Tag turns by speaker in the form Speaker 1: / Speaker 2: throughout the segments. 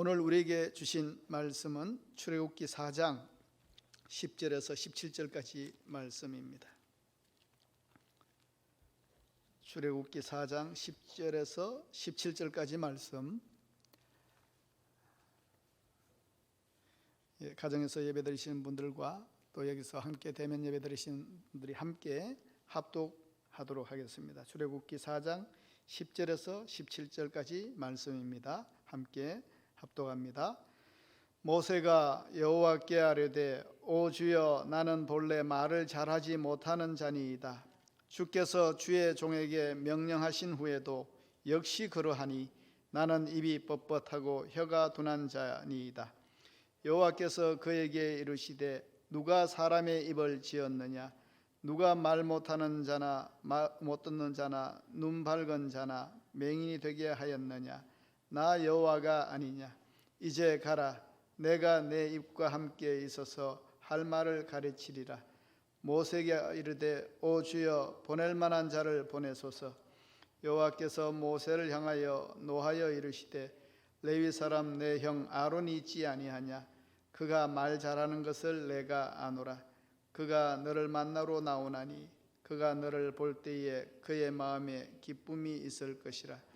Speaker 1: 오늘 우리에게 주신 말씀은 출애굽기 4장 10절에서 17절까지 말씀입니다. 출애굽기 4장 10절에서 17절까지 말씀, 가정에서 예배드리시는 분들과 또 여기서 함께 대면 예배드리시는 분들이 함께 합독하도록 하겠습니다. 출애굽기 4장 10절에서 17절까지 말씀입니다. 함께 합독합니다. 모세가 여호와께 아뢰되 오 주여, 나는 본래 말을 잘하지 못하는 자니이다. 주께서 주의 종에게 명령하신 후에도 역시 그러하니 나는 입이 뻣뻣하고 혀가 둔한 자니이다. 여호와께서 그에게 이르시되 누가 사람의 입을 지었느냐? 누가 말 못하는 자나 못 듣는 자나 눈 밝은 자나 맹인이 되게 하였느냐? 나 여호와가 아니냐? 이제 가라. 내가 내 입과 함께 있어서 할 말을 가르치리라. 모세에게 이르되 오 주여, 보낼 만한 자를 보내소서. 여호와께서 모세를 향하여 노하여 이르시되 레위 사람 내 형 아론이 있지 아니하냐? 그가 말 잘하는 것을 내가 아노라. 그가 너를 만나러 나오나니 그가 너를 볼 때에 그의 마음에 기쁨이 있을 것이라.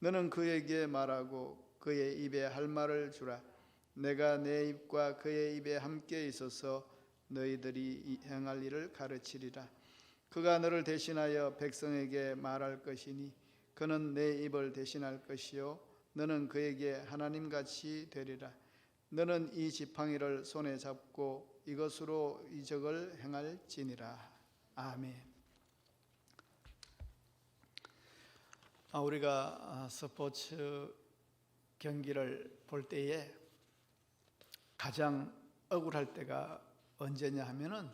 Speaker 1: 너는 그에게 말하고 그의 입에 할 말을 주라. 내가 내 입과 그의 입에 함께 있어서 너희들이 행할 일을 가르치리라. 그가 너를 대신하여 백성에게 말할 것이니 그는 내 입을 대신할 것이요 너는 그에게 하나님같이 되리라. 너는 이 지팡이를 손에 잡고 이것으로 이적을 행할지니라. 아멘. 우리가 스포츠 경기를 볼 때에 가장 억울할 때가 언제냐 하면은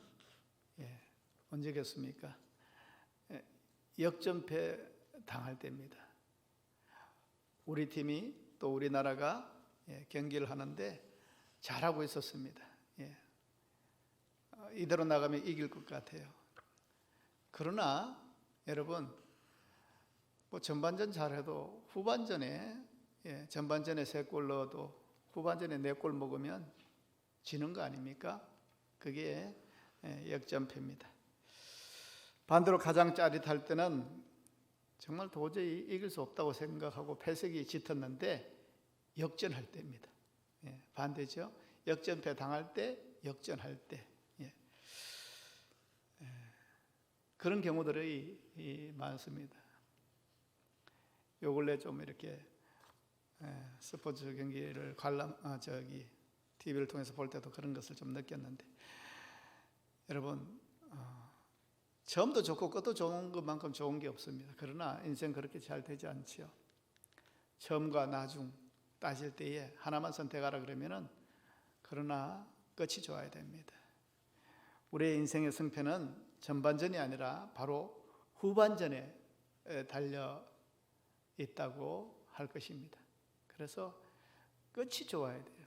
Speaker 1: 언제겠습니까? 역전패 당할 때입니다. 우리 팀이 또 우리나라가 경기를 하는데 잘하고 있었습니다. 이대로 나가면 이길 것 같아요. 그러나 여러분, 전반전 잘해도 후반전에 전반전에 3골 넣어도 후반전에 4골 먹으면 지는 거 아닙니까? 그게 역전패입니다. 반대로 가장 짜릿할 때는 정말 도저히 이길 수 없다고 생각하고 패색이 짙었는데 역전할 때입니다. 반대죠. 역전패 당할 때, 역전할 때. 그런 경우들이 많습니다. 요 근래 좀 이렇게 스포츠 경기를 TV를 통해서 볼 때도 그런 것을 좀 느꼈는데, 여러분, 처음도 좋고 끝도 좋은 것만큼 좋은 게 없습니다. 그러나 인생 그렇게 잘 되지 않지요. 처음과 나중 따질 때에 하나만 선택하라 그러면은 그러나 끝이 좋아야 됩니다. 우리의 인생의 승패는 전반전이 아니라 바로 후반전에 달려 있다고 할 것입니다. 그래서 끝이 좋아야 돼요.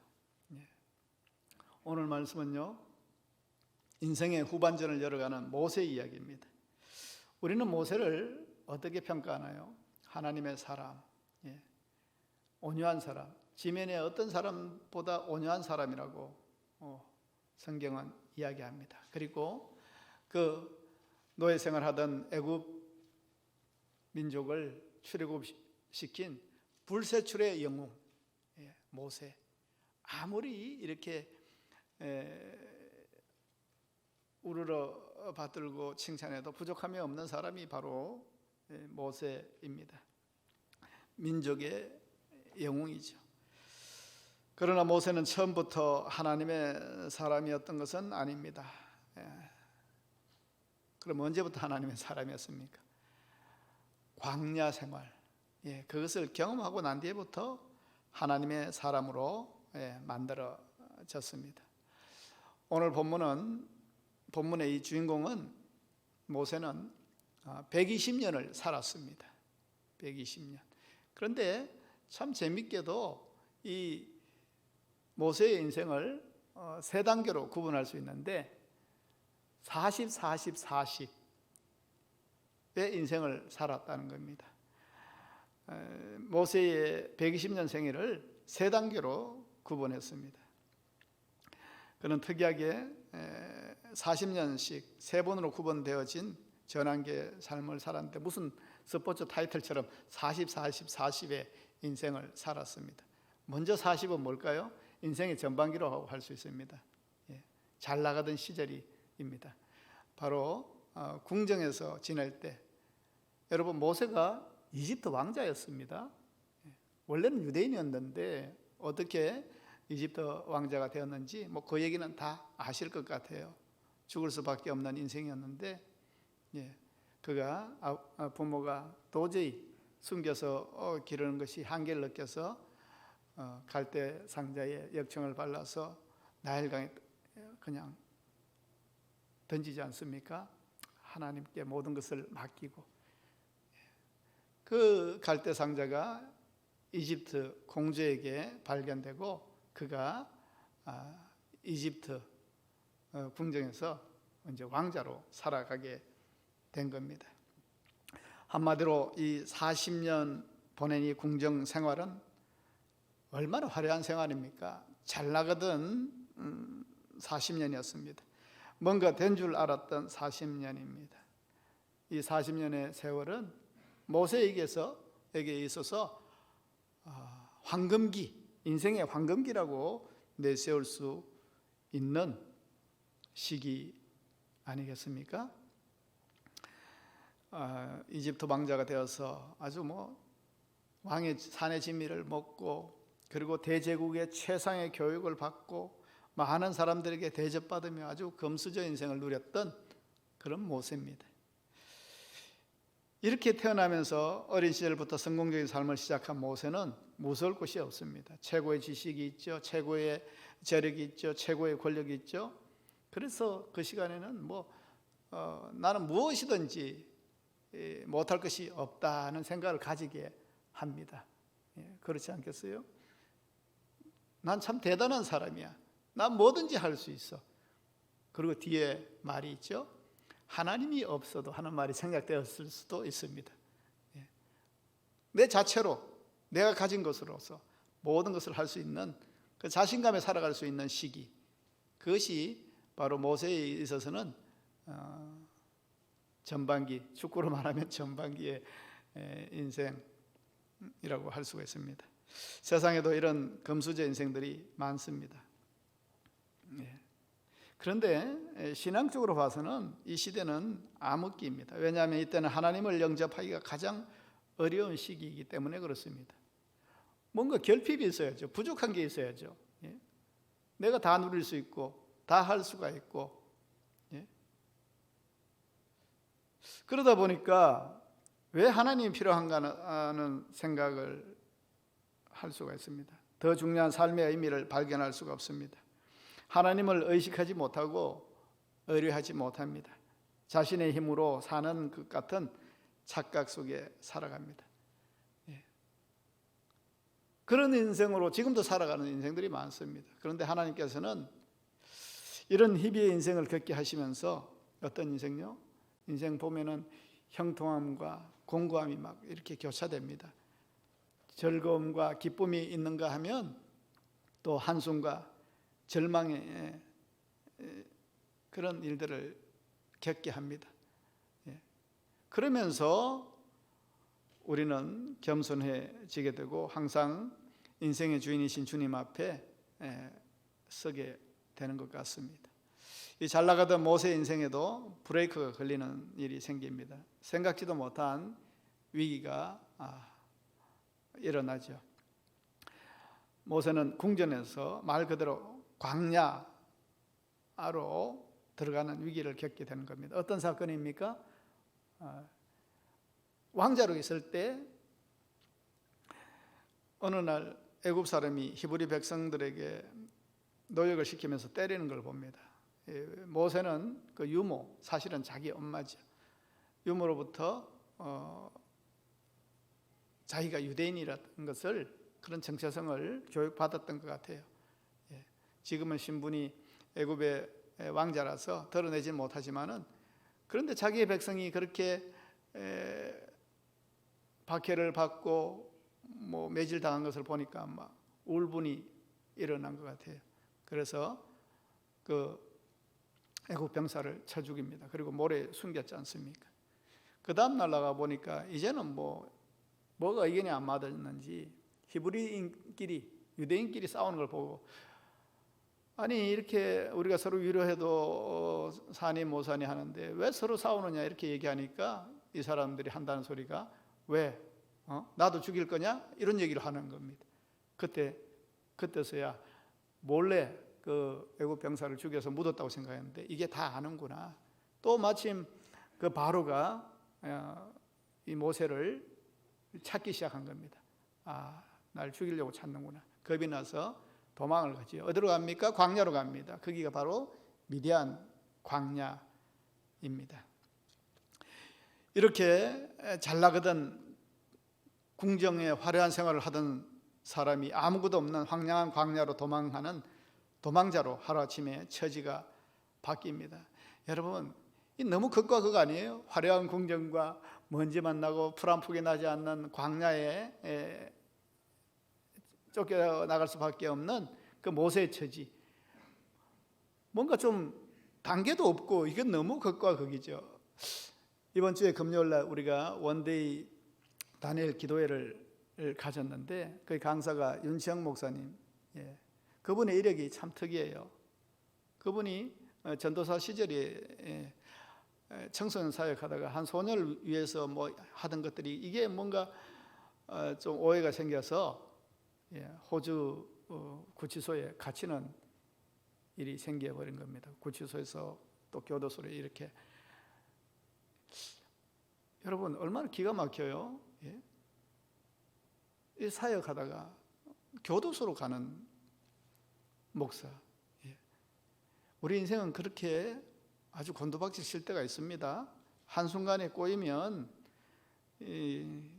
Speaker 1: 오늘 말씀은요, 인생의 후반전을 열어가는 모세 이야기입니다. 우리는 모세를 어떻게 평가하나요? 하나님의 사람, 온유한 사람, 지면의 어떤 사람보다 온유한 사람이라고 성경은 이야기합니다. 그리고 그 노예 생활하던 애굽 민족을 출애굽시킨 불세출의 영웅 모세. 아무리 이렇게 우르르 받들고 칭찬해도 부족함이 없는 사람이 바로 모세입니다. 민족의 영웅이죠. 그러나 모세는 처음부터 하나님의 사람이었던 것은 아닙니다. 그럼 언제부터 하나님의 사람이었습니까? 광야 생활, 그것을 경험하고 난 뒤에부터 하나님의 사람으로 만들어졌습니다. 오늘 본문의 이 주인공은 모세는 120년을 살았습니다. 120년. 그런데 참 재밌게도 이 모세의 인생을 3단계로 구분할 수 있는데 40, 40, 40의 인생을 살았다는 겁니다. 모세의 120년 생애를 세 단계로 구분했습니다. 그는 특이하게 40년씩 세 번으로 구분되어진 전환계 삶을 살았는데 무슨 스포츠 타이틀처럼 40, 40, 40의 인생을 살았습니다. 먼저 40은 뭘까요? 인생의 전반기로 할 수 있습니다. 잘 나가던 시절입니다. 바로 궁정에서 지낼 때, 여러분 모세가 이집트 왕자였습니다. 원래는 유대인이었는데 어떻게 이집트 왕자가 되었는지 그 얘기는 다 아실 것 같아요. 죽을 수밖에 없는 인생이었는데 그가 부모가 도저히 숨겨서 기르는 것이 한계를 느껴서 갈대 상자에 역청을 발라서 나일강에 그냥 던지지 않습니까? 하나님께 모든 것을 맡기고, 그 갈대 상자가 이집트 공주에게 발견되고 그가 이집트 궁정에서 이제 왕자로 살아가게 된 겁니다. 한마디로 이 40년 보낸 이 궁정 생활은 얼마나 화려한 생활입니까? 잘 나가던 40년이었습니다. 뭔가 된 줄 알았던 40년입니다. 이 40년의 세월은 모세에게 있어서 황금기, 인생의 황금기라고 내세울 수 있는 시기 아니겠습니까? 이집트 왕자가 되어서 아주 왕의 산의 진미를 먹고, 그리고 대제국의 최상의 교육을 받고 많은 사람들에게 대접받으며 아주 금수저 인생을 누렸던 그런 모세입니다. 이렇게 태어나면서 어린 시절부터 성공적인 삶을 시작한 모세는 무서울 곳이 없습니다. 최고의 지식이 있죠, 최고의 재력이 있죠, 최고의 권력이 있죠. 그래서 그 시간에는 나는 무엇이든지 못할 것이 없다는 생각을 가지게 합니다. 그렇지 않겠어요? 난 참 대단한 사람이야. 난 뭐든지 할 수 있어. 그리고 뒤에 말이 있죠. 하나님이 없어도 하는 말이 생각되었을 수도 있습니다. 내 자체로 내가 가진 것으로서 모든 것을 할 수 있는 그 자신감에 살아갈 수 있는 시기, 그것이 바로 모세에 있어서는 전반기, 축구로 말하면 전반기의 인생이라고 할 수가 있습니다. 세상에도 이런 금수저 인생들이 많습니다. 그런데 신앙적으로 봐서는 이 시대는 암흑기입니다. 왜냐하면 이때는 하나님을 영접하기가 가장 어려운 시기이기 때문에 그렇습니다. 뭔가 결핍이 있어야죠. 부족한 게 있어야죠. 내가 다 누릴 수 있고 다 할 수가 있고, 그러다 보니까 왜 하나님이 필요한가 하는 생각을 할 수가 있습니다. 더 중요한 삶의 의미를 발견할 수가 없습니다. 하나님을 의식하지 못하고 의뢰하지 못합니다. 자신의 힘으로 사는 것 같은 착각 속에 살아갑니다. 그런 인생으로 지금도 살아가는 인생들이 많습니다. 그런데 하나님께서는 이런 희비의 인생을 겪게 하시면서 어떤 인생요? 인생 보면은 형통함과 공고함이 막 이렇게 교차됩니다. 즐거움과 기쁨이 있는가 하면 또 한숨과 절망의 그런 일들을 겪게 합니다. 그러면서 우리는 겸손해지게 되고 항상 인생의 주인이신 주님 앞에 서게 되는 것 같습니다. 이 잘 나가던 모세 인생에도 브레이크가 걸리는 일이 생깁니다. 생각지도 못한 위기가 일어나죠. 모세는 궁전에서 말 그대로 광야로 들어가는 위기를 겪게 되는 겁니다. 어떤 사건입니까? 왕자로 있을 때 어느 날 애굽 사람이 히브리 백성들에게 노역을 시키면서 때리는 걸 봅니다. 모세는 그 유모, 사실은 자기 엄마죠. 유모로부터 자기가 유대인이라는 것을, 그런 정체성을 교육받았던 것 같아요. 지금은 신분이 애굽의 왕자라서 드러내지 못하지만은, 그런데 자기의 백성이 그렇게 박해를 받고 매질당한 것을 보니까 울분이 일어난 것 같아요. 그래서 그 애국 병사를 쳐 죽입니다. 그리고 모래에 숨겼지 않습니까? 그 다음 날 나가 보니까 이제는 뭐가 의견이 안 맞았는지 히브리인끼리, 유대인끼리 싸우는 걸 보고, 아니 이렇게 우리가 서로 위로해도 사니 못 사니 하는데 왜 서로 싸우느냐 이렇게 얘기하니까 이 사람들이 한다는 소리가, 왜? 나도 죽일 거냐? 이런 얘기를 하는 겁니다. 그때서야 몰래 그 애국 병사를 죽여서 묻었다고 생각했는데 이게 다 아는구나. 또 마침 그 바로가 이 모세를 찾기 시작한 겁니다. 날 죽이려고 찾는구나. 겁이 나서 도망을 가죠. 어디로 갑니까? 광야로 갑니다. 거기가 바로 미디안 광야입니다. 이렇게 잘 나가던 궁정의 화려한 생활을 하던 사람이 아무것도 없는 황량한 광야로 도망하는 도망자로 하루아침에 처지가 바뀝니다. 여러분, 이 너무 극과 극 아니에요? 화려한 궁정과 먼지만 나고 풀 한 폭이 나지 않는 광야에 쫓겨나갈 수밖에 없는 그 모세의 처지. 뭔가 좀 단계도 없고 이건 너무 극과 극이죠. 이번 주에 금요일 날 우리가 원데이 다니엘 기도회를 가졌는데 그 강사가 윤시영 목사님, 그분의 이력이 참 특이해요. 그분이 전도사 시절에 청소년 사역하다가 한 소녀를 위해서 하던 것들이 이게 뭔가 좀 오해가 생겨서 호주 구치소에 갇히는 일이 생겨버린 겁니다. 구치소에서 또 교도소로 이렇게. 여러분 얼마나 기가 막혀요. 이 사역하다가 교도소로 가는 목사. 우리 인생은 그렇게 아주 곤두박질 칠 때가 있습니다. 한순간에 꼬이면 이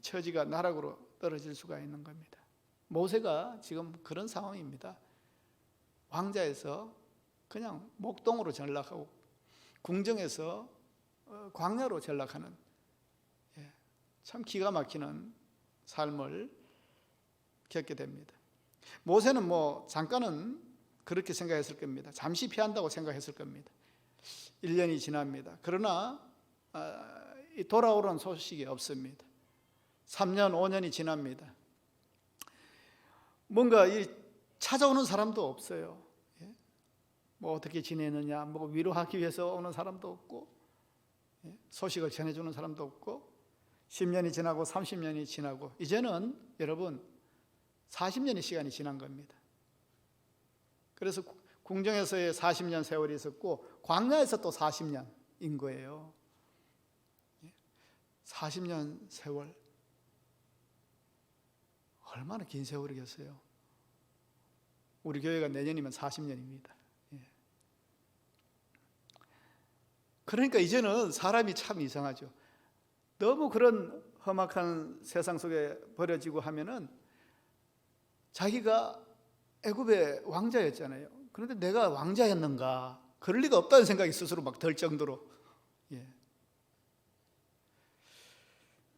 Speaker 1: 처지가 나락으로 떨어질 수가 있는 겁니다. 모세가 지금 그런 상황입니다. 왕자에서 그냥 목동으로 전락하고 궁정에서 광야로 전락하는 참 기가 막히는 삶을 겪게 됩니다. 모세는 잠깐은 그렇게 생각했을 겁니다. 잠시 피한다고 생각했을 겁니다. 1년이 지납니다. 그러나 돌아오는 소식이 없습니다. 3년, 5년이 지납니다. 뭔가 찾아오는 사람도 없어요. 어떻게 지내느냐, 위로하기 위해서 오는 사람도 없고, 소식을 전해주는 사람도 없고, 10년이 지나고 30년이 지나고 이제는 여러분 40년의 시간이 지난 겁니다. 그래서 궁정에서의 40년 세월이 있었고 광야에서 또 40년인 거예요. 40년 세월, 얼마나 긴 세월이겠어요. 우리 교회가 내년이면 40년입니다. 그러니까 이제는 사람이 참 이상하죠. 너무 그런 험악한 세상 속에 버려지고 하면은 자기가 애굽의 왕자였잖아요. 그런데 내가 왕자였는가? 그럴 리가 없다는 생각이 스스로 막 들 정도로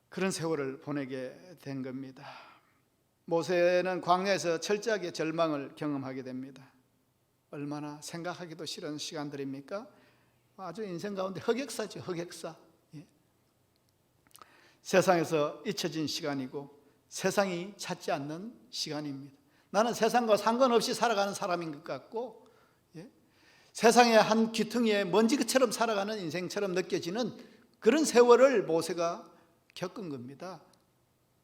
Speaker 1: 그런 세월을 보내게 된 겁니다. 모세는 광야에서 철저하게 절망을 경험하게 됩니다. 얼마나 생각하기도 싫은 시간들입니까? 아주 인생 가운데 흑역사죠, 흑역사. 세상에서 잊혀진 시간이고 세상이 찾지 않는 시간입니다. 나는 세상과 상관없이 살아가는 사람인 것 같고 세상의 한 귀퉁이에 먼지처럼 살아가는 인생처럼 느껴지는 그런 세월을 모세가 겪은 겁니다.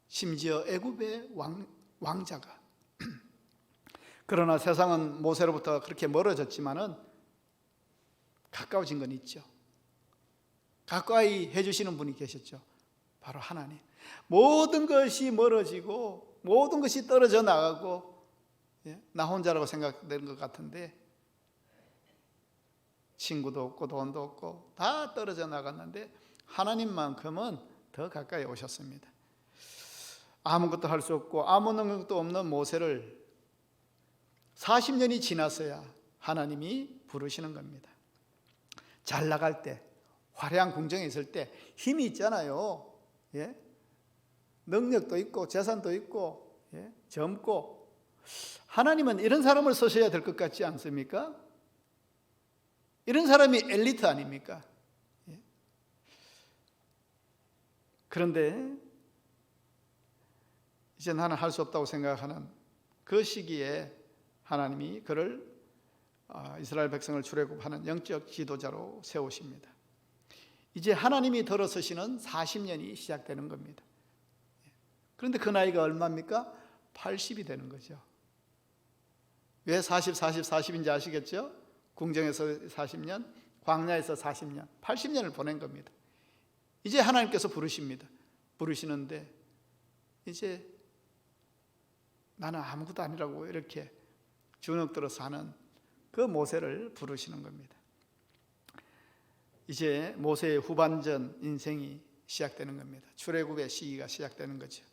Speaker 1: 심지어 애굽의 왕자가. 그러나 세상은 모세로부터 그렇게 멀어졌지만은 가까워진 건 있죠. 가까이 해주시는 분이 계셨죠. 바로 하나님. 모든 것이 멀어지고 모든 것이 떨어져 나가고 나 혼자라고 생각되는 것 같은데 친구도 없고 돈도 없고 다 떨어져 나갔는데 하나님만큼은 더 가까이 오셨습니다. 아무것도 할 수 없고 아무 능력도 없는 모세를 40년이 지났어야 하나님이 부르시는 겁니다. 잘 나갈 때, 화려한 궁정에 있을 때 힘이 있잖아요. 능력도 있고 재산도 있고 젊고 하나님은 이런 사람을 쓰셔야 될 것 같지 않습니까? 이런 사람이 엘리트 아닙니까? 그런데 이제 나는 할 수 없다고 생각하는 그 시기에 하나님이 그를 이스라엘 백성을 출애굽하는 영적 지도자로 세우십니다. 이제 하나님이 들어서시는 40년이 시작되는 겁니다. 그런데 그 나이가 얼마입니까? 80이 되는 거죠. 왜 40, 40, 40인지 아시겠죠? 궁정에서 40년, 광야에서 40년, 80년을 보낸 겁니다. 이제 하나님께서 부르십니다. 부르시는데 이제 나는 아무것도 아니라고 이렇게 주눅들어 사는 그 모세를 부르시는 겁니다. 이제 모세의 후반전 인생이 시작되는 겁니다. 출애굽의 시기가 시작되는 거죠.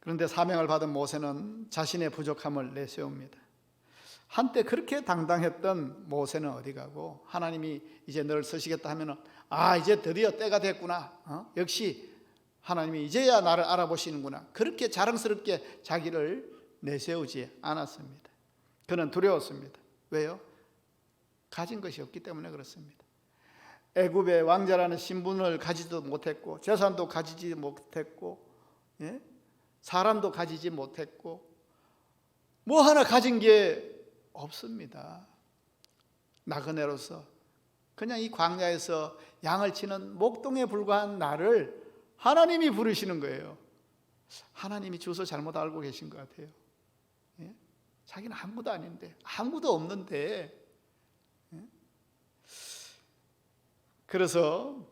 Speaker 1: 그런데 사명을 받은 모세는 자신의 부족함을 내세웁니다. 한때 그렇게 당당했던 모세는 어디 가고, 하나님이 이제 너를 쓰시겠다 하면은 이제 드디어 때가 됐구나, 역시 하나님이 이제야 나를 알아보시는구나, 그렇게 자랑스럽게 자기를 내세우지 않았습니다. 그는 두려웠습니다. 왜요? 가진 것이 없기 때문에 그렇습니다. 애굽의 왕자라는 신분을 가지도 못했고, 재산도 가지지 못했고, 사람도 가지지 못했고, 뭐 하나 가진 게 없습니다. 나그네로서 그냥 이 광야에서 양을 치는 목동에 불과한 나를 하나님이 부르시는 거예요. 하나님이 주소 잘못 알고 계신 것 같아요. 자기는 아무도 아닌데, 아무도 없는데. 그래서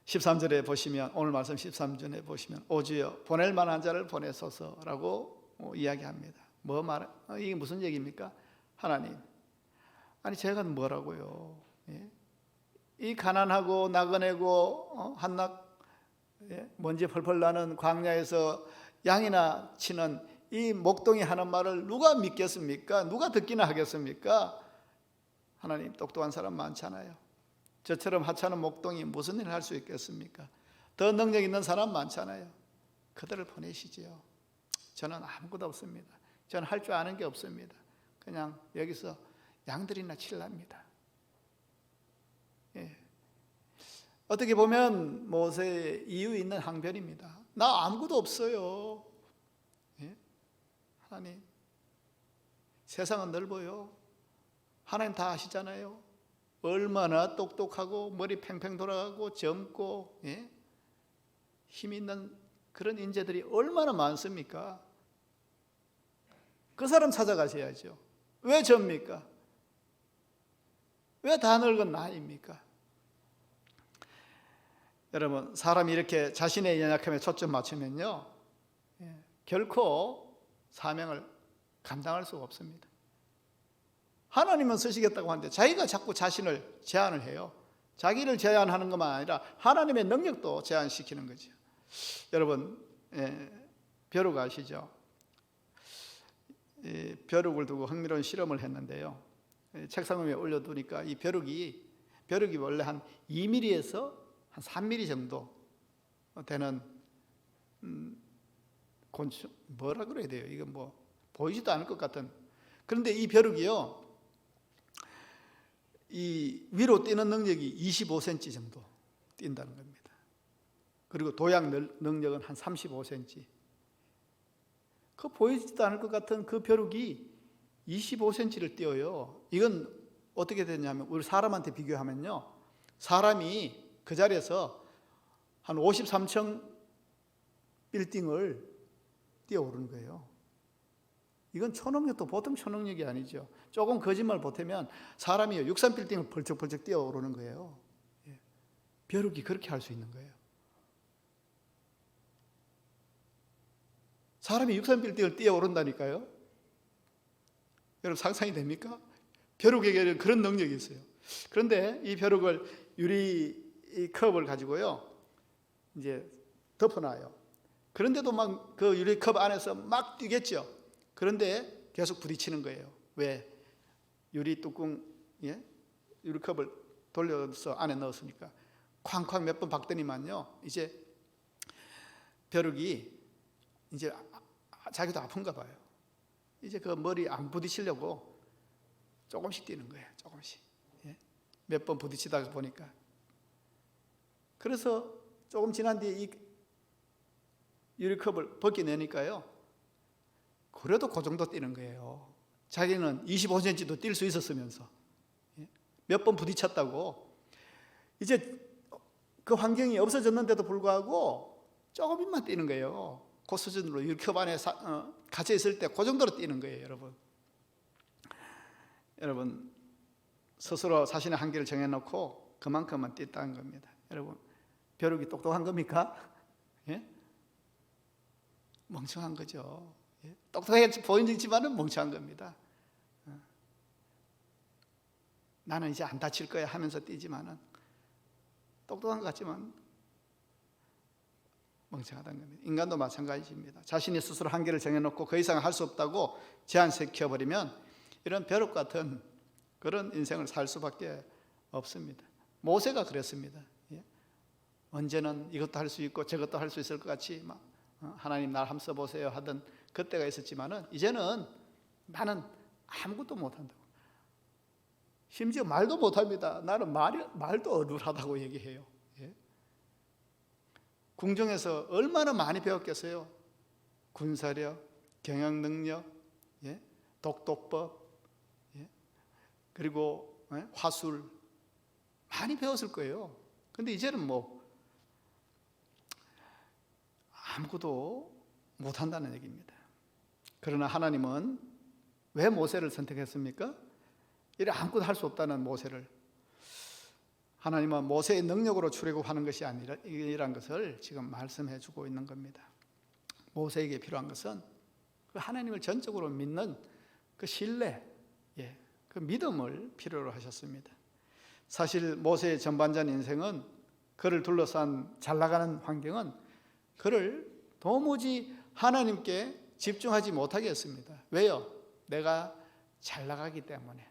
Speaker 1: 13절에 보시면, 오늘 말씀 13절에 보시면, 오 주여 보낼 만한 자를 보내소서라고 이야기합니다. 이게 무슨 얘기입니까? 하나님, 아니 제가 뭐라고요? 이 가난하고 나그네고 한낮 먼지 펄펄 나는 광야에서 양이나 치는 이 목동이 하는 말을 누가 믿겠습니까? 누가 듣기나 하겠습니까? 하나님, 똑똑한 사람 많잖아요. 저처럼 하찮은 목동이 무슨 일을 할 수 있겠습니까? 더 능력 있는 사람 많잖아요. 그들을 보내시지요. 저는 아무것도 없습니다. 저는 할 줄 아는 게 없습니다. 그냥 여기서 양들이나 칠랍니다. 어떻게 보면 모세의 이유 있는 항변입니다. 나 아무것도 없어요. 하나님, 세상은 넓어요. 하나님 다 아시잖아요. 얼마나 똑똑하고 머리 팽팽 돌아가고 젊고 힘 있는 그런 인재들이 얼마나 많습니까? 그 사람 찾아가셔야죠. 왜 접니까? 왜 다 늙은 나입니까? 여러분, 사람이 이렇게 자신의 연약함에 초점 맞추면요, 결코 사명을 감당할 수가 없습니다. 하나님은 쓰시겠다고 하는데 자기가 자꾸 자신을 제한을 해요. 자기를 제한하는 것만 아니라 하나님의 능력도 제한시키는 거죠. 여러분, 벼룩 아시죠? 벼룩을 두고 흥미로운 실험을 했는데요, 책상 위에 올려두니까 이 벼룩이 원래 한 2mm에서 한 3mm 정도 되는 곤충, 뭐라 그래야 돼요? 이건 뭐 보이지도 않을 것 같은. 그런데 이 벼룩이요, 이 위로 뛰는 능력이 25cm 정도 뛴다는 겁니다. 그리고 도약 능력은 한 35cm. 그 보이지도 않을 것 같은 그 벼룩이 25cm를 뛰어요. 이건 어떻게 되냐면, 우리 사람한테 비교하면요, 사람이 그 자리에서 한 53층 빌딩을 뛰어오르는 거예요. 이건 초능력도 보통 초능력이 아니죠. 조금 거짓말 보태면 사람이 63빌딩을 벌쩍벌쩍 뛰어오르는 거예요. 벼룩이 그렇게 할 수 있는 거예요. 사람이 63빌딩을 뛰어오른다니까요. 여러분, 상상이 됩니까? 벼룩에게는 그런 능력이 있어요. 그런데 이 벼룩을 유리 컵을 가지고요, 이제 덮어놔요. 그런데도 막 그 유리 컵 안에서 막 뛰겠죠. 그런데 계속 부딪히는 거예요. 왜? 유리 뚜껑, 유리컵을 돌려서 안에 넣었으니까 쾅쾅 몇 번 박더니만요, 이제 벼룩이 이제 자기도 아픈가 봐요. 이제 그 머리 안 부딪히려고 조금씩 뛰는 거예요. 조금씩. 예? 몇 번 부딪히다가 보니까. 그래서 조금 지난 뒤에 이 유리컵을 벗겨내니까요. 그래도 그 정도 뛰는 거예요. 자기는 25cm도 뛸 수 있었으면서. 몇 번 부딪혔다고. 이제 그 환경이 없어졌는데도 불구하고 조금만 뛰는 거예요. 그 수준으로 유리컵 안에 갇혀 있을 때 그 정도로 뛰는 거예요, 여러분. 여러분, 스스로 자신의 한계를 정해놓고 그만큼만 뛰었다는 겁니다. 여러분, 벼룩이 똑똑한 겁니까? 예? 멍청한 거죠. 예? 똑똑하게 보이지만은 멍청한 겁니다. 나는 이제 안 다칠 거야 하면서 뛰지만은 똑똑한 것 같지만 멍청하다는 겁니다. 인간도 마찬가지입니다. 자신이 스스로 한계를 정해놓고 그 이상 할 수 없다고 제한시켜버리면 이런 벼룩 같은 그런 인생을 살 수밖에 없습니다. 모세가 그랬습니다. 예? 언제는 이것도 할 수 있고 저것도 할 수 있을 것 같이 막 하나님 날 한번 써보세요 하던 그때가 있었지만은 이제는 나는 아무것도 못한다고. 심지어 말도 못합니다. 나는 말도 어눌하다고 얘기해요. 예? 궁정에서 얼마나 많이 배웠겠어요. 군사력, 경영능력, 예? 독도법, 예? 그리고 화술 많이 배웠을 거예요. 근데 이제는 뭐 아무것도 못한다는 얘기입니다. 그러나 하나님은 왜 모세를 선택했습니까? 이래 아무것도 할 수 없다는 모세를. 하나님은 모세의 능력으로 출애굽하는 것이 아니란 것을 지금 말씀해 주고 있는 겁니다. 모세에게 필요한 것은 그 하나님을 전적으로 믿는 그 신뢰, 그 믿음을 필요로 하셨습니다. 사실 모세의 전반전 인생은 그를 둘러싼 잘 나가는 환경은 그를 도무지 하나님께 집중하지 못하게 했습니다. 왜요? 내가 잘 나가기 때문에.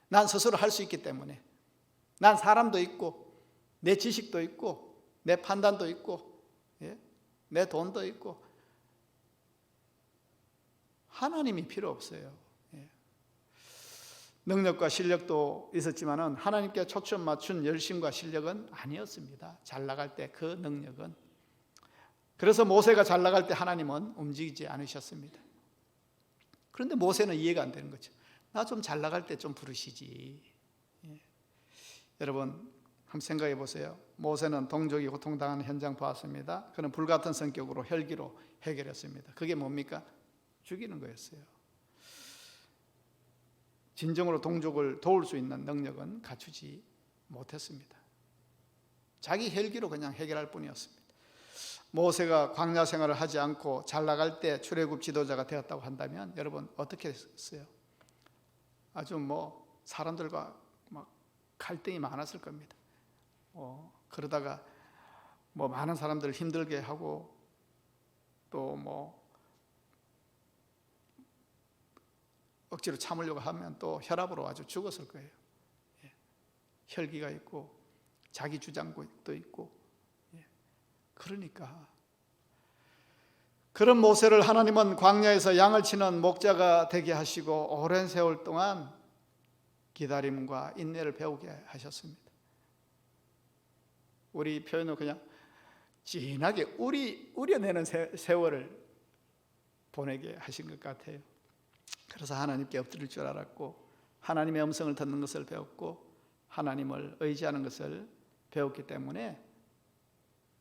Speaker 1: 난 스스로 할 수 있기 때문에. 난 사람도 있고 내 지식도 있고 내 판단도 있고 내 돈도 있고 하나님이 필요 없어요. 능력과 실력도 있었지만은 하나님께 초점 맞춘 열심과 실력은 아니었습니다. 잘 나갈 때 그 능력은. 그래서 모세가 잘 나갈 때 하나님은 움직이지 않으셨습니다. 그런데 모세는 이해가 안 되는 거죠. 나 좀 잘 나갈 때 좀 부르시지. 여러분 한번 생각해 보세요. 모세는 동족이 고통당하는 현장 보았습니다. 그는 불같은 성격으로 혈기로 해결했습니다. 그게 뭡니까? 죽이는 거였어요. 진정으로 동족을 도울 수 있는 능력은 갖추지 못했습니다. 자기 혈기로 그냥 해결할 뿐이었습니다. 모세가 광야 생활을 하지 않고 잘 나갈 때 출애굽 지도자가 되었다고 한다면 여러분 어떻게 했어요? 아주 뭐 사람들과 막 갈등이 많았을 겁니다. 그러다가 뭐 많은 사람들을 힘들게 하고 또 뭐 억지로 참으려고 하면 또 혈압으로 아주 죽었을 거예요. 혈기가 있고 자기 주장도 있고. 그러니까 그런 모세를 하나님은 광야에서 양을 치는 목자가 되게 하시고 오랜 세월 동안 기다림과 인내를 배우게 하셨습니다. 우리 표현은 그냥 진하게 우려내는 세월을 보내게 하신 것 같아요. 그래서 하나님께 엎드릴 줄 알았고 하나님의 음성을 듣는 것을 배웠고 하나님을 의지하는 것을 배웠기 때문에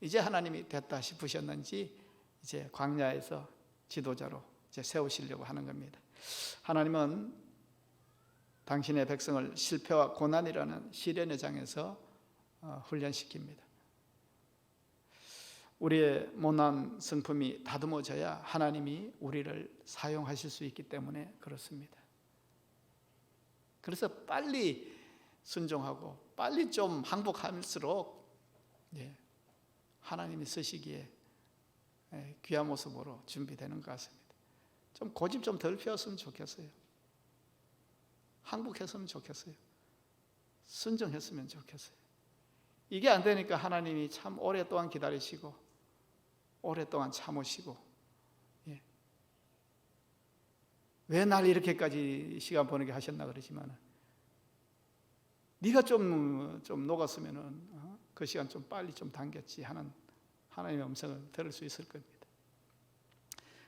Speaker 1: 이제 하나님이 됐다 싶으셨는지 이제 광야에서 지도자로 이제 세우시려고 하는 겁니다. 하나님은 당신의 백성을 실패와 고난이라는 시련의 장에서 훈련시킵니다. 우리의 못난 성품이 다듬어져야 하나님이 우리를 사용하실 수 있기 때문에 그렇습니다. 그래서 빨리 순종하고 빨리 좀 항복할수록 하나님이 쓰시기에 귀한 모습으로 준비되는 것 같습니다. 좀 고집 좀 덜 피웠으면 좋겠어요. 항복했으면 좋겠어요. 순종했으면 좋겠어요. 이게 안 되니까 하나님이 참 오랫동안 기다리시고 오랫동안 참으시고 왜 날 이렇게까지 시간 보내게 하셨나 그러지만 네가 좀 녹았으면은 그 시간 좀 빨리 좀 당겼지 하는 하나님의 음성을 들을 수 있을 겁니다.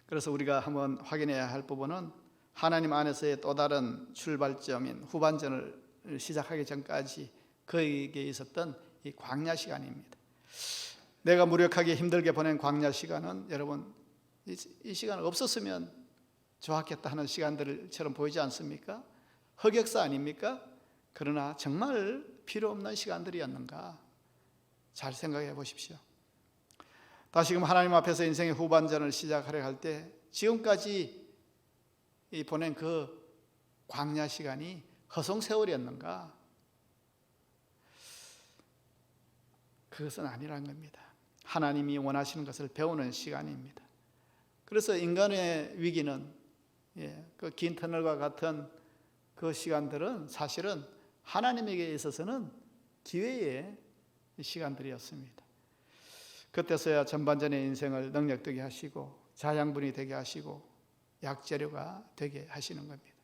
Speaker 1: 그래서 우리가 한번 확인해야 할 부분은 하나님 안에서의 또 다른 출발점인 후반전을 시작하기 전까지 그에게 있었던 이 광야 시간입니다. 내가 무력하게 힘들게 보낸 광야 시간은 여러분 이 시간 없었으면 좋았겠다 하는 시간들처럼 보이지 않습니까? 흑역사 아닙니까? 그러나 정말 필요 없는 시간들이었는가? 잘 생각해 보십시오. 다시금 하나님 앞에서 인생의 후반전을 시작하려 할 때 지금까지 보낸 그 광야 시간이 허송세월이었는가? 그것은 아니란 겁니다. 하나님이 원하시는 것을 배우는 시간입니다. 그래서 인간의 위기는 그 긴 터널과 같은 그 시간들은 사실은 하나님에게 있어서는 기회의 시간들이었습니다. 그때서야 전반전의 인생을 능력되게 하시고 자양분이 되게 하시고 약재료가 되게 하시는 겁니다.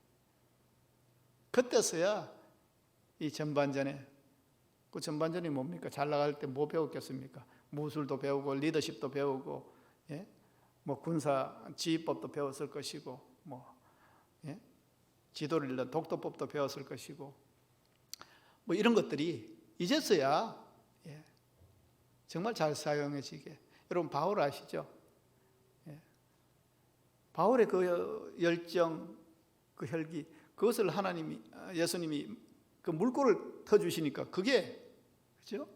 Speaker 1: 그때서야 이 전반전에, 그 전반전이 뭡니까? 잘 나갈 때 뭐 배웠겠습니까? 무술도 배우고 리더십도 배우고 뭐 군사 지휘법도 배웠을 것이고 지도를 잃는 독도법도 배웠을 것이고 뭐 이런 것들이 이제서야 정말 잘 사용해지게. 여러분 바울 아시죠? 바울의 그 열정, 그 혈기, 그것을 예수님이 그 물꼬를 터주시니까 그게, 그죠?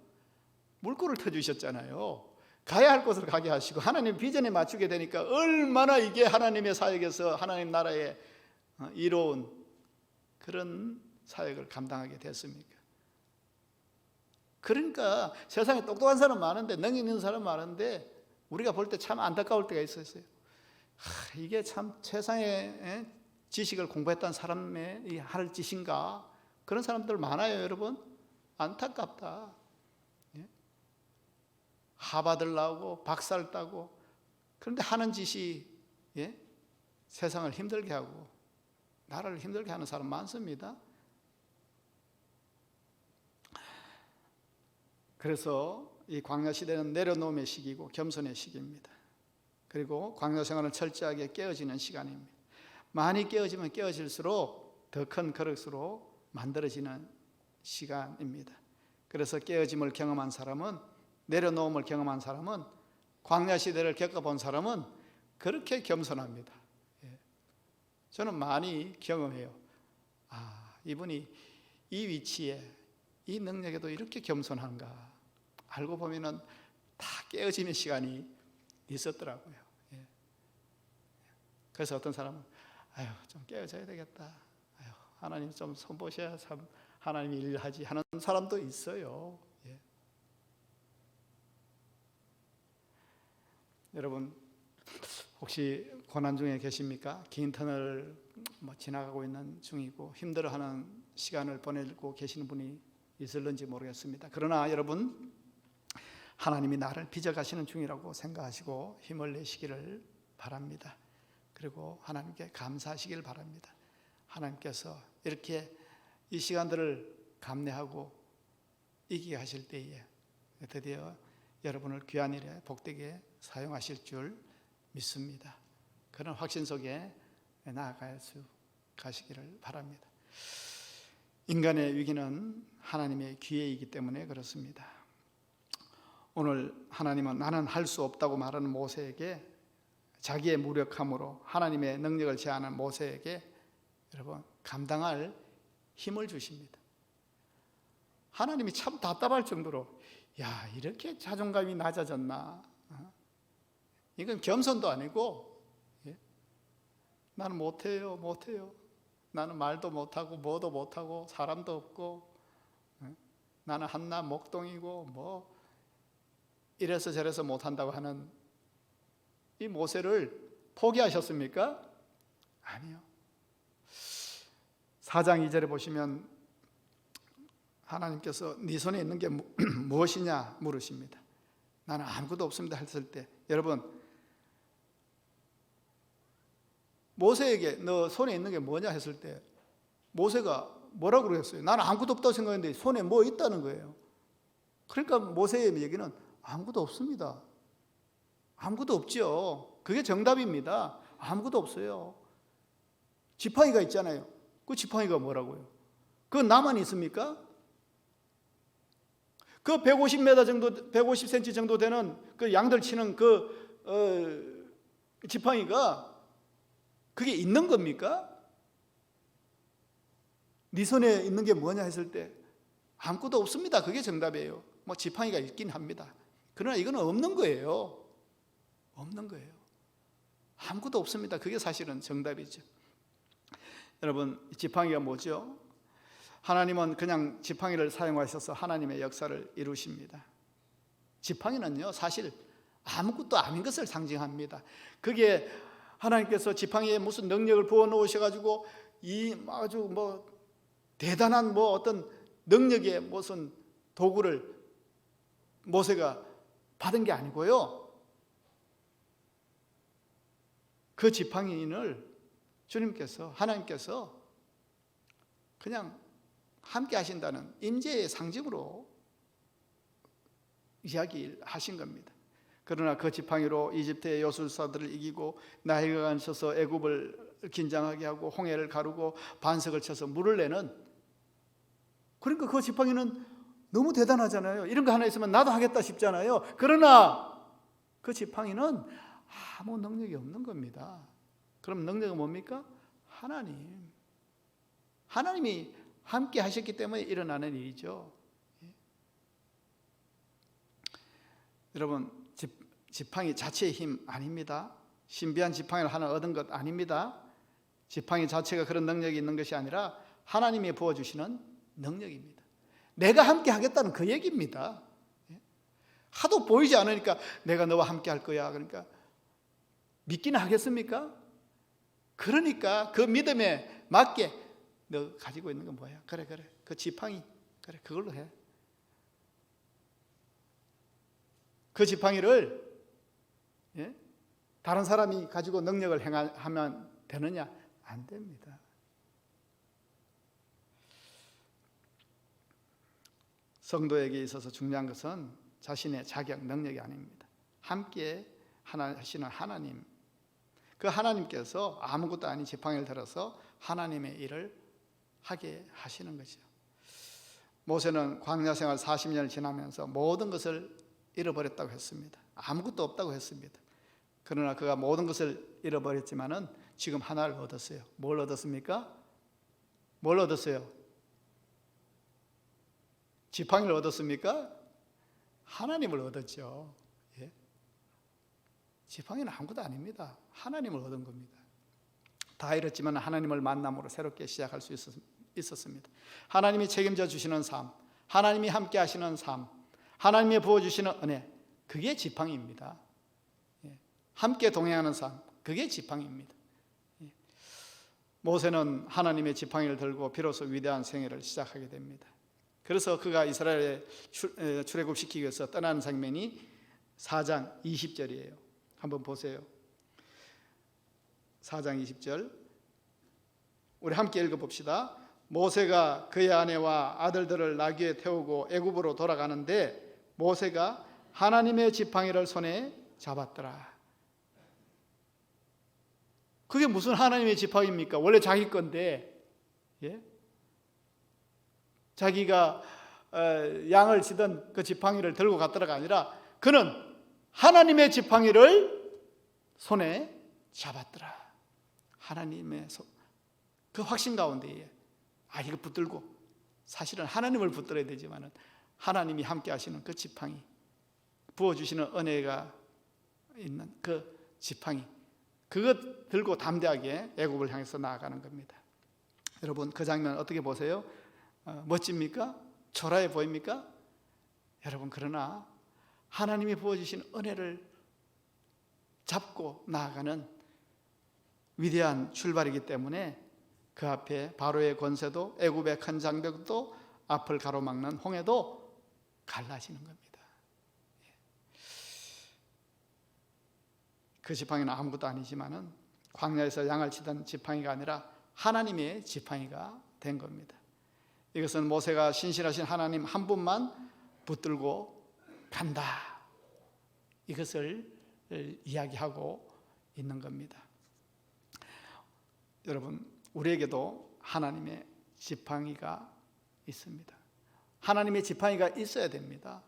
Speaker 1: 물꼬를 터주셨잖아요. 가야 할 곳을 가게 하시고 하나님 비전에 맞추게 되니까 얼마나 이게 하나님의 사역에서 하나님 나라에 이로운 그런 사역을 감당하게 됐습니까? 그러니까 세상에 똑똑한 사람 많은데, 능력 있는 사람 많은데 우리가 볼 때 참 안타까울 때가 있었어요. 이게 참 세상에 지식을 공부했던 사람의 할 짓인가? 그런 사람들 많아요, 여러분. 안타깝다. 하버드를 나오고 박사를 따고, 그런데 하는 짓이 세상을 힘들게 하고 나라를 힘들게 하는 사람 많습니다. 그래서 이 광야 시대는 내려놓음의 시기고 겸손의 시기입니다. 그리고 광야 생활은 철저하게 깨어지는 시간입니다. 많이 깨어지면 깨어질수록 더 큰 그릇으로 만들어지는 시간입니다. 그래서 깨어짐을 경험한 사람은, 내려놓음을 경험한 사람은, 광야 시대를 겪어본 사람은 그렇게 겸손합니다. 저는 많이 경험해요. 이분이 이 위치에, 이 능력에도 이렇게 겸손한가. 알고 보면은 다 깨어지는 시간이 있었더라고요. 그래서 어떤 사람은 좀 깨어져야 되겠다. 하나님 좀 손보셔야 참 하나님이 일하지 하는 사람도 있어요. 여러분 혹시 고난 중에 계십니까? 긴 터널 지나가고 있는 중이고 힘들어하는 시간을 보내고 계시는 분이 있을는지 모르겠습니다. 그러나 여러분, 하나님이 나를 빚어가시는 중이라고 생각하시고 힘을 내시기를 바랍니다. 그리고 하나님께 감사하시길 바랍니다. 하나님께서 이렇게 이 시간들을 감내하고 이기게 하실 때에 드디어 여러분을 귀한 일에 복되게 사용하실 줄 믿습니다. 그런 확신 속에 나아갈 수 가시기를 바랍니다. 인간의 위기는 하나님의 기회이기 때문에 그렇습니다. 오늘 하나님은 나는 할 수 없다고 말하는 모세에게 자기의 무력함으로 하나님의 능력을 제한한 모세에게 여러분 감당할 힘을 주십니다. 하나님이 참 답답할 정도로 이렇게 자존감이 낮아졌나? 이건 겸손도 아니고 나는 못해요. 나는 말도 못하고 뭐도 못하고 사람도 없고 나는 한낱 목동이고 이래서 저래서 못한다고 하는 이 모세를 포기하셨습니까? 아니요. 4장 2절에 보시면 하나님께서 네 손에 있는 게 무엇이냐 물으십니다. 나는 아무것도 없습니다 했을 때 여러분 모세에게 너 손에 있는 게 뭐냐 했을 때 모세가 뭐라고 그랬어요? 나는 아무것도 없다고 생각했는데 손에 뭐 있다는 거예요. 그러니까 모세의 얘기는 아무것도 없습니다. 아무것도 없죠. 그게 정답입니다. 아무것도 없어요. 지팡이가 있잖아요. 그 지팡이가 뭐라고요? 그건 나만 있습니까? 그 150m 정도, 150cm 정도 되는 그 양들 치는 그 지팡이가 그게 있는 겁니까? 네 손에 있는 게 뭐냐 했을 때 아무것도 없습니다. 그게 정답이에요. 뭐 지팡이가 있긴 합니다. 그러나 이거는 없는 거예요. 없는 거예요. 아무것도 없습니다. 그게 사실은 정답이죠. 여러분, 지팡이가 뭐죠? 하나님은 그냥 지팡이를 사용하셔서 하나님의 역사를 이루십니다. 지팡이는요, 사실 아무것도 아닌 것을 상징합니다. 그게 하나님께서 지팡이에 무슨 능력을 부어 놓으셔가지고 이 아주 뭐 대단한 뭐 어떤 능력의 무슨 도구를 모세가 받은 게 아니고요. 그 지팡이를 주님께서, 하나님께서 그냥 함께 하신다는 임재의 상징으로 이야기하신 겁니다. 그러나 그 지팡이로 이집트의 요술사들을 이기고 나일강을 건너서 애굽을 긴장하게 하고 홍해를 가르고 반석을 쳐서 물을 내는, 그러니까 그 지팡이는 너무 대단하잖아요. 이런 거 하나 있으면 나도 하겠다 싶잖아요. 그러나 그 지팡이는 아무 능력이 없는 겁니다. 그럼 능력은 뭡니까? 하나님이 함께 하셨기 때문에 일어나는 일이죠. 여러분, 지팡이 자체의 힘 아닙니다. 신비한 지팡이를 하나 얻은 것 아닙니다. 지팡이 자체가 그런 능력이 있는 것이 아니라 하나님이 부어주시는 능력입니다. 내가 함께 하겠다는 그 얘기입니다. 하도 보이지 않으니까 내가 너와 함께 할 거야. 그러니까 믿기는 하겠습니까? 그러니까 그 믿음에 맞게 너 가지고 있는 건 뭐야? 그래 그 지팡이, 그래 그걸로 해. 그 지팡이를 다른 사람이 가지고 능력을 행하면 되느냐? 안 됩니다. 성도에게 있어서 중요한 것은 자신의 자격, 능력이 아닙니다. 함께 하시는 하나님, 그 하나님께서 아무것도 아닌 지팡이를 들어서 하나님의 일을 하게 하시는 거죠. 모세는 광야 생활 40년을 지나면서 모든 것을 잃어버렸다고 했습니다. 아무것도 없다고 했습니다. 그러나 그가 모든 것을 잃어버렸지만은 지금 하나를 얻었어요. 뭘 얻었습니까? 뭘 얻었어요? 지팡이를 얻었습니까? 하나님을 얻었죠. 예? 지팡이는 아무것도 아닙니다. 하나님을 얻은 겁니다. 다 잃었지만 하나님을 만남으로 새롭게 시작할 수 있었습니다. 하나님이 책임져 주시는 삶, 하나님이 함께 하시는 삶, 하나님이 부어주시는 은혜, 그게 지팡이입니다. 함께 동행하는 삶, 그게 지팡이입니다. 모세는 하나님의 지팡이를 들고 비로소 위대한 생애를 시작하게 됩니다. 그래서 그가 이스라엘에 출애굽시키기 위해서 떠나는 장면이 4장 20절이에요. 한번 보세요. 4장 20절 우리 함께 읽어봅시다. 모세가 그의 아내와 아들들을 나귀에 태우고 애굽으로 돌아가는데 모세가 하나님의 지팡이를 손에 잡았더라. 그게 무슨 하나님의 지팡이입니까? 원래 자기 건데, 예? 자기가 양을 치던 그 지팡이를 들고 갔더라가 아니라 그는 하나님의 지팡이를 손에 잡았더라. 하나님의 그 확신 가운데에 이거 붙들고, 사실은 하나님을 붙들어야 되지만은 하나님이 함께 하시는 그 지팡이, 부어주시는 은혜가 있는 그 지팡이, 그것 들고 담대하게 애굽을 향해서 나아가는 겁니다. 여러분, 그 장면 어떻게 보세요? 멋집니까? 초라해 보입니까? 여러분, 그러나 하나님이 부어주신 은혜를 잡고 나아가는 위대한 출발이기 때문에 그 앞에 바로의 권세도 애굽의 큰 장벽도 앞을 가로막는 홍해도 갈라지는 겁니다. 그 지팡이는 아무것도 아니지만은 광야에서 양을 치던 지팡이가 아니라 하나님의 지팡이가 된 겁니다. 이것은 모세가 신실하신 하나님 한 분만 붙들고 간다, 이것을 이야기하고 있는 겁니다. 여러분, 우리에게도 하나님의 지팡이가 있습니다. 하나님의 지팡이가 있어야 됩니다.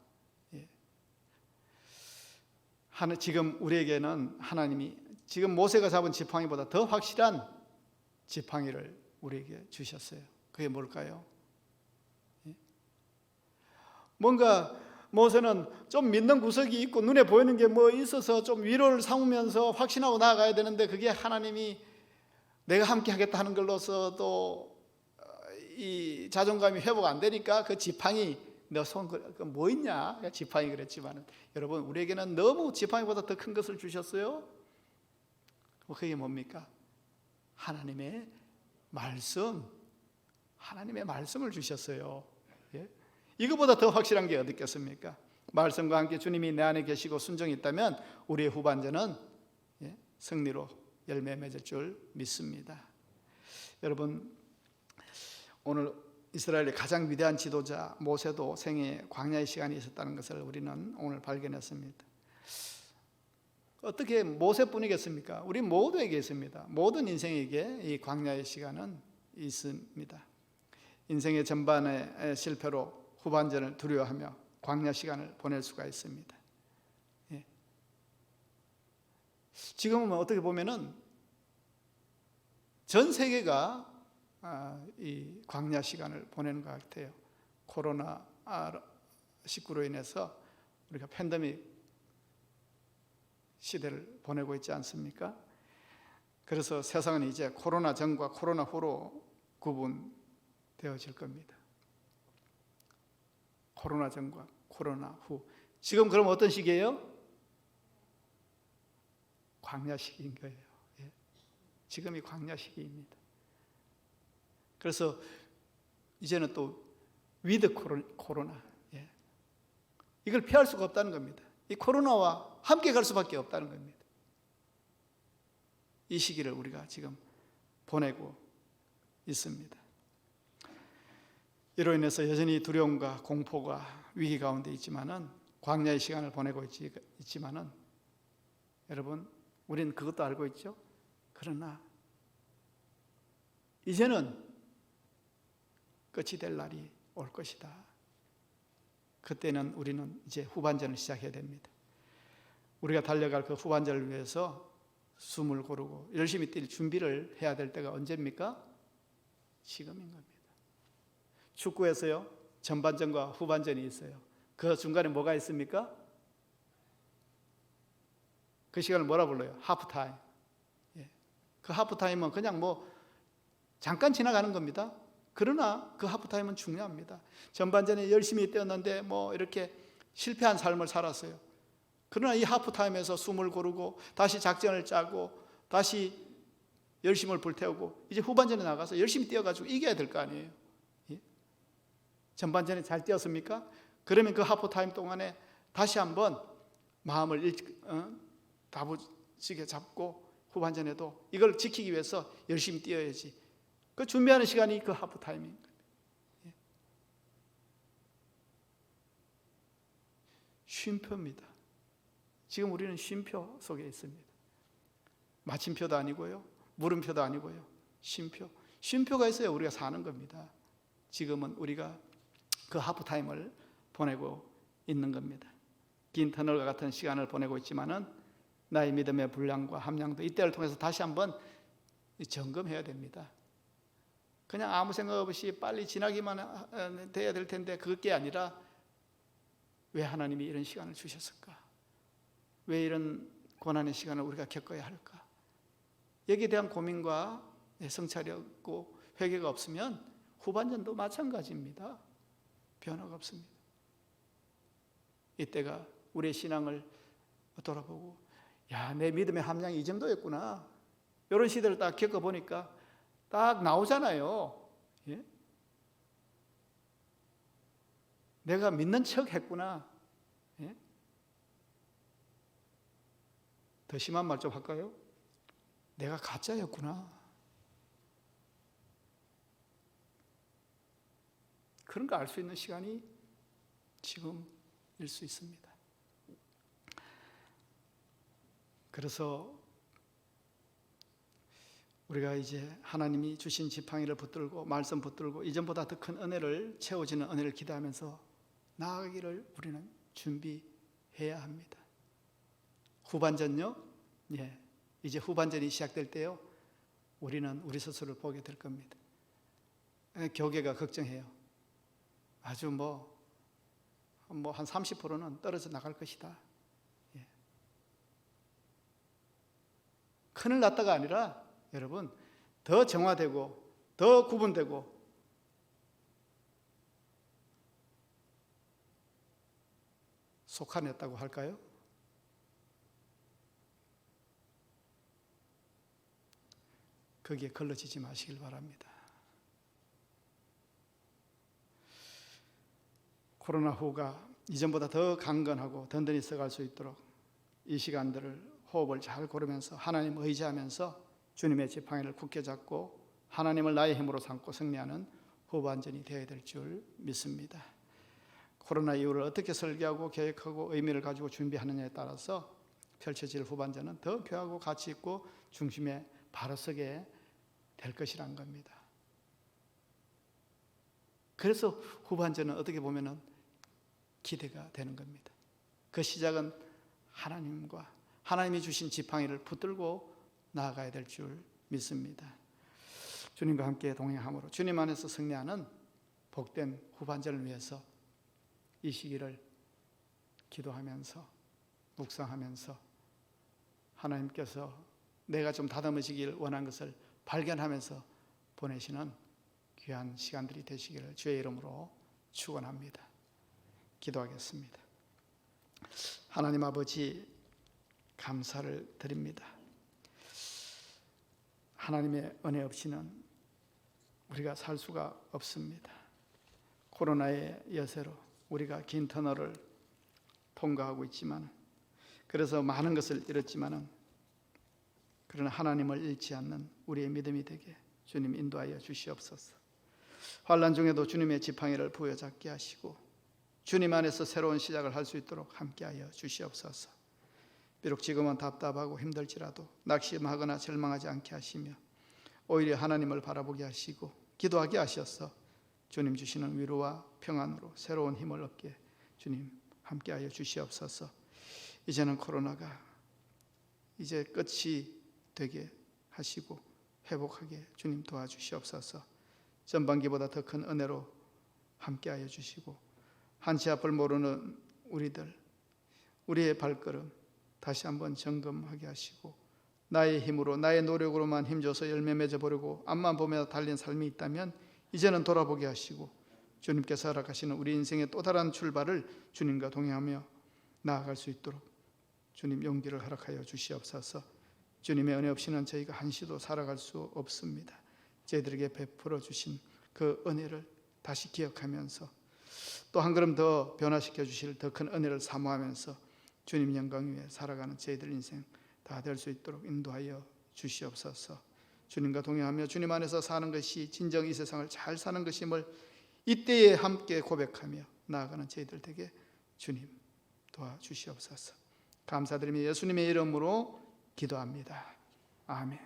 Speaker 1: 지금 우리에게는 하나님이 지금 모세가 잡은 지팡이보다 더 확실한 지팡이를 우리에게 주셨어요. 그게 뭘까요? 뭔가 모세는 좀 믿는 구석이 있고 눈에 보이는 게 뭐 있어서 좀 위로를 삼으면서 확신하고 나아가야 되는데, 그게 하나님이 내가 함께 하겠다 하는 걸로서 또 이 자존감이 회복 안 되니까 그 지팡이, 너 손 뭐 있냐, 지팡이 그랬지만, 여러분, 우리에게는 너무 지팡이보다 더 큰 것을 주셨어요. 그게 뭡니까? 하나님의 말씀, 하나님의 말씀을 주셨어요. 예? 이거보다 더 확실한 게 어디 있겠습니까? 말씀과 함께 주님이 내 안에 계시고 순종이 있다면 우리의 후반전은 승리로 열매 맺을 줄 믿습니다. 여러분, 오늘 이스라엘의 가장 위대한 지도자 모세도 생애 광야의 시간이 있었다는 것을 우리는 오늘 발견했습니다. 어떻게 모세뿐이겠습니까? 우리 모두에게 있습니다. 모든 인생에게 이 광야의 시간은 있습니다. 인생의 전반의 실패로 후반전을 두려워하며 광야 시간을 보낼 수가 있습니다. 지금은 어떻게 보면은 전 세계가 이 광야 시간을 보내는 것 같아요. 코로나 19로 인해서 우리가 팬데믹 시대를 보내고 있지 않습니까? 그래서 세상은 이제 코로나 전과 코로나 후로 구분되어질 겁니다. 코로나 전과 코로나 후. 지금 그럼 어떤 시기예요? 광야 시기인 거예요. 지금이 광야 시기입니다. 그래서 이제는 또 위드 코로나, 이걸 피할 수가 없다는 겁니다. 이 코로나와 함께 갈 수밖에 없다는 겁니다. 이 시기를 우리가 지금 보내고 있습니다. 이로 인해서 여전히 두려움과 공포가 위기 가운데 있지만은, 광야의 시간을 보내고 있지만은, 여러분, 우리는 그것도 알고 있죠. 그러나 이제는 끝이 될 날이 올 것이다. 그때는 우리는 이제 후반전을 시작해야 됩니다. 우리가 달려갈 그 후반전을 위해서 숨을 고르고 열심히 뛸 준비를 해야 될 때가 언제입니까? 지금인 겁니다. 축구에서요, 전반전과 후반전이 있어요. 그 중간에 뭐가 있습니까? 그 시간을 뭐라 불러요? 하프타임. 그 하프타임은 그냥 뭐 잠깐 지나가는 겁니다. 그러나 그 하프타임은 중요합니다. 전반전에 열심히 뛰었는데 뭐 이렇게 실패한 삶을 살았어요. 그러나 이 하프타임에서 숨을 고르고 다시 작전을 짜고 다시 열심을 불태우고 이제 후반전에 나가서 열심히 뛰어가지고 이겨야 될 거 아니에요. 전반전에 잘 뛰었습니까? 그러면 그 하프타임 동안에 다시 한번 마음을 다부지게 잡고 후반전에도 이걸 지키기 위해서 열심히 뛰어야지. 그 준비하는 시간이 그 하프타임입니다. 쉼표입니다. 지금 우리는 쉼표 속에 있습니다. 마침표도 아니고요, 물음표도 아니고요, 쉼표. 쉼표가 있어야 우리가 사는 겁니다. 지금은 우리가 그 하프타임을 보내고 있는 겁니다. 긴 터널과 같은 시간을 보내고 있지만은 나의 믿음의 분량과 함량도 이때를 통해서 다시 한번 점검해야 됩니다. 그냥 아무 생각 없이 빨리 지나기만 돼야 될 텐데 그게 아니라 왜 하나님이 이런 시간을 주셨을까? 왜 이런 고난의 시간을 우리가 겪어야 할까? 여기에 대한 고민과 성찰이 없고 회개가 없으면 후반전도 마찬가지입니다. 변화가 없습니다. 이때가 우리의 신앙을 돌아보고, 야, 내 믿음의 함량이 이 정도였구나. 이런 시대를 딱 겪어보니까 딱 나오잖아요. 예? 내가 믿는 척 했구나. 예? 더 심한 말 좀 할까요? 내가 가짜였구나. 그런 거 알 수 있는 시간이 지금일 수 있습니다. 그래서 우리가 이제 하나님이 주신 지팡이를 붙들고 말씀 붙들고 이전보다 더 큰 은혜를 채워지는 은혜를 기대하면서 나아가기를 우리는 준비해야 합니다. 후반전요? 예, 이제 후반전이 시작될 때요, 우리는 우리 스스로를 보게 될 겁니다. 교계가 걱정해요. 아주 한 30%는 떨어져 나갈 것이다. 예. 큰일 났다가 아니라 여러분, 더 정화되고 더 구분되고 속아냈다고 할까요? 거기에 걸러지지 마시길 바랍니다. 코로나 후가 이전보다 더 강건하고 든든히 써갈 수 있도록 이 시간들을 호흡을 잘 고르면서 하나님 의지하면서 주님의 지팡이를 굳게 잡고 하나님을 나의 힘으로 삼고 승리하는 후반전이 되어야 될 줄 믿습니다. 코로나 이후를 어떻게 설계하고 계획하고 의미를 가지고 준비하느냐에 따라서 펼쳐질 후반전은 더 귀하고 가치 있고 중심에 바로 서게 될 것이란 겁니다. 그래서 후반전은 어떻게 보면은 기대가 되는 겁니다. 그 시작은 하나님과 하나님이 주신 지팡이를 붙들고 나아가야 될 줄 믿습니다. 주님과 함께 동행함으로 주님 안에서 승리하는 복된 후반전을 위해서 이 시기를 기도하면서 묵상하면서 하나님께서 내가 좀 다듬어지길 원한 것을 발견하면서 보내시는 귀한 시간들이 되시기를 주의 이름으로 축원합니다. 기도하겠습니다. 하나님 아버지, 감사를 드립니다. 하나님의 은혜 없이는 우리가 살 수가 없습니다. 코로나의 여세로 우리가 긴 터널을 통과하고 있지만, 그래서 많은 것을 잃었지만은 그러나 하나님을 잃지 않는 우리의 믿음이 되게 주님 인도하여 주시옵소서. 환난 중에도 주님의 지팡이를 부여잡게 하시고 주님 안에서 새로운 시작을 할 수 있도록 함께하여 주시옵소서. 비록 지금은 답답하고 힘들지라도 낙심하거나 절망하지 않게 하시며 오히려 하나님을 바라보게 하시고 기도하게 하셔서 주님 주시는 위로와 평안으로 새로운 힘을 얻게 주님 함께하여 주시옵소서. 이제는 코로나가 이제 끝이 되게 하시고 회복하게 주님 도와주시옵소서. 전반기보다 더 큰 은혜로 함께하여 주시고 한치 앞을 모르는 우리의 발걸음 다시 한번 점검하게 하시고 나의 힘으로 나의 노력으로만 힘줘서 열매 맺어보려고 앞만 보며 달린 삶이 있다면 이제는 돌아보게 하시고 주님께서 허락하시는 우리 인생의 또 다른 출발을 주님과 동행하며 나아갈 수 있도록 주님 용기를 허락하여 주시옵소서. 주님의 은혜 없이는 저희가 한시도 살아갈 수 없습니다. 저희들에게 베풀어 주신 그 은혜를 다시 기억하면서 또 한 걸음 더 변화시켜 주실 더 큰 은혜를 사모하면서 주님 영광 위에 살아가는 저희들 인생 다 될 수 있도록 인도하여 주시옵소서. 주님과 동행하며 주님 안에서 사는 것이 진정 이 세상을 잘 사는 것임을 이때에 함께 고백하며 나아가는 저희들 되게 주님 도와주시옵소서. 감사드리며 예수님의 이름으로 기도합니다. 아멘.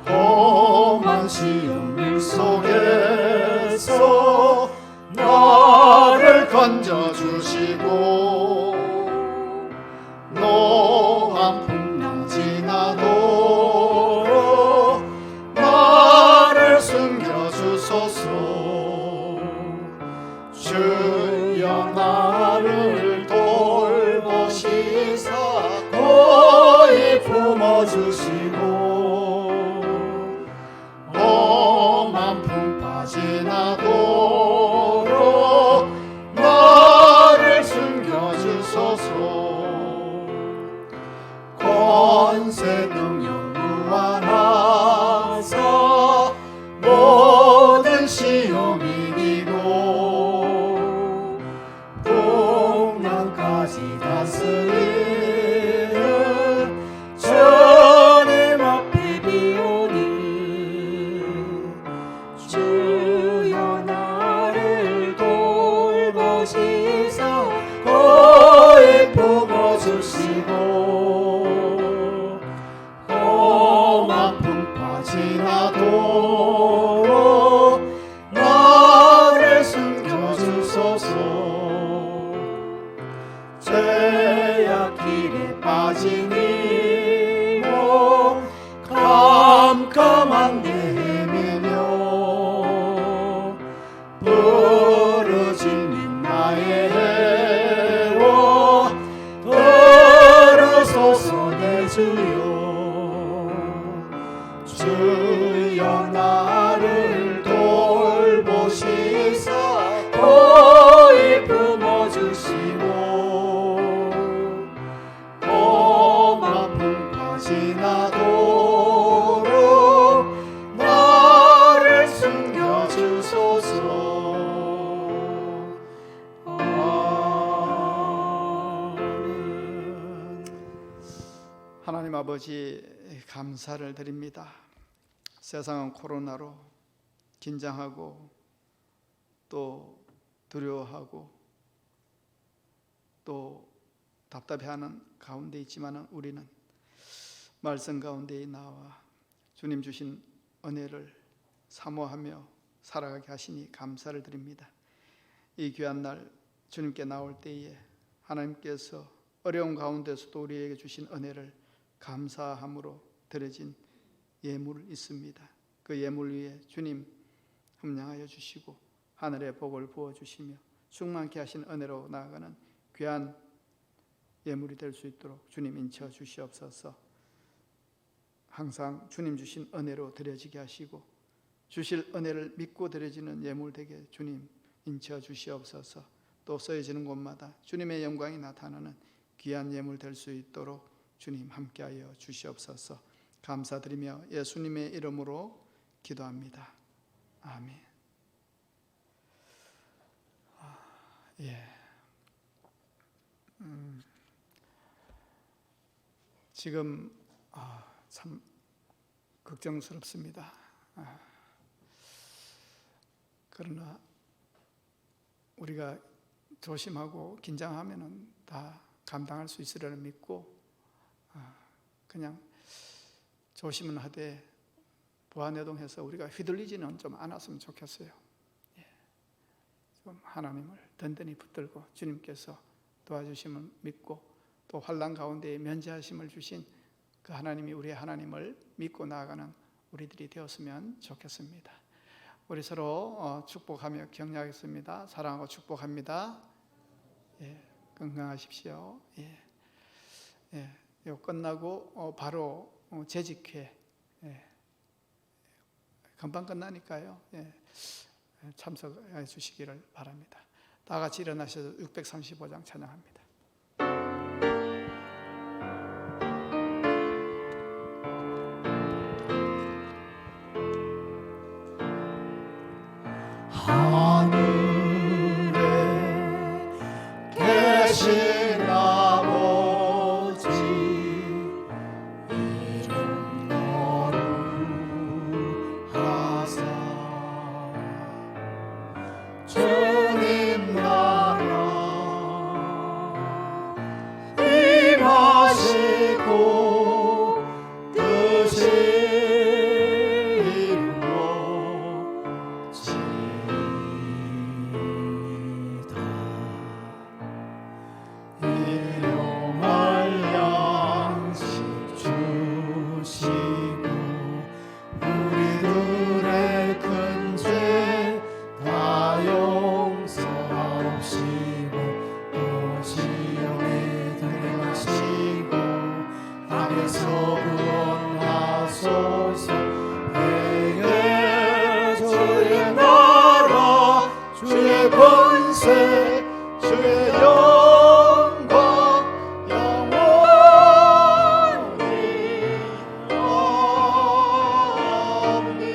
Speaker 2: 험한 시험 속에서 나를 건져주시고 노한 풍랑 지나도 나를 숨겨주소서. 주여 나를 돌보시사 너희 품어주시고 험한 풍파 지나도록 나를 숨겨주소서. 권세 능력 무한하사 모든 시험이
Speaker 1: 하나님 아버지, 감사를 드립니다. 세상은 코로나로 긴장하고 또 두려워하고 또 답답해하는 가운데 있지만 우리는 말씀 가운데 나와 주님 주신 은혜를 사모하며 살아가게 하시니 감사를 드립니다. 이 귀한 날 주님께 나올 때에 하나님께서 어려운 가운데서도 우리에게 주신 은혜를 감사함으로 드려진 예물이 있습니다. 그 예물 위에 주님 함량하여 주시고 하늘의 복을 부어주시며 충만케 하신 은혜로 나아가는 귀한 예물이 될 수 있도록 주님 인쳐 주시옵소서. 항상 주님 주신 은혜로 드려지게 하시고 주실 은혜를 믿고 드려지는 예물 되게 주님 인쳐 주시옵소서. 또 써여지는 곳마다 주님의 영광이 나타나는 귀한 예물 될 수 있도록 주님 함께하여 주시옵소서. 감사드리며 예수님의 이름으로 기도합니다. 아멘. 지금 참 걱정스럽습니다. 그러나 우리가 조심하고 긴장하면은 다 감당할 수 있으리라 믿고 그냥 조심은 하되 부안해동해서 우리가 휘둘리지는 좀 않았으면 좋겠어요. 좀 하나님을 든든히 붙들고 주님께서 도와주심을 믿고 또 환난 가운데 면제하심을 주신 그 하나님이 우리의 하나님을 믿고 나아가는 우리들이 되었으면 좋겠습니다. 우리 서로 축복하며 격려하겠습니다. 사랑하고 축복합니다. 건강하십시오. 이거 끝나고 바로 재직회 금방 끝나니까요. 참석해 주시기를 바랍니다. 다 같이 일어나셔서 635장 찬양합니다.
Speaker 2: 하늘에 계신 아버지 이름 거룩하사 주님 나라 임하시고 뜻이 일용할 양식 주시고 우리들의 큰 죄 다 용서하옵시고 또 시험에 들어가시고 악에서 구원하소서. 내게 주의 나라 주의 권세 주의 영광 영원히 아멘.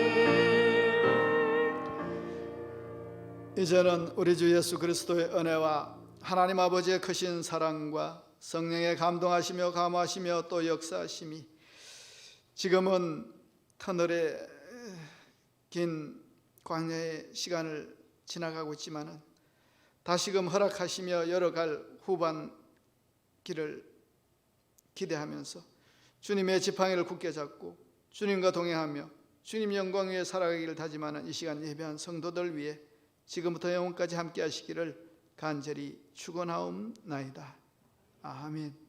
Speaker 1: 이제는 우리 주 예수 그리스도의 은혜와 하나님 아버지의 크신 사랑과 성령의 감동하시며 감화하시며 또 역사하심이 지금은 터널의 긴 광야의 시간을 지나가고 있지만은 다시금 허락하시며 열어갈 후반 길을 기대하면서 주님의 지팡이를 굳게 잡고 주님과 동행하며 주님 영광 위에 살아가기를 다짐하는 이 시간 예배한 성도들 위해 지금부터 영원까지 함께 하시기를 간절히 축원하옵나이다. 아멘.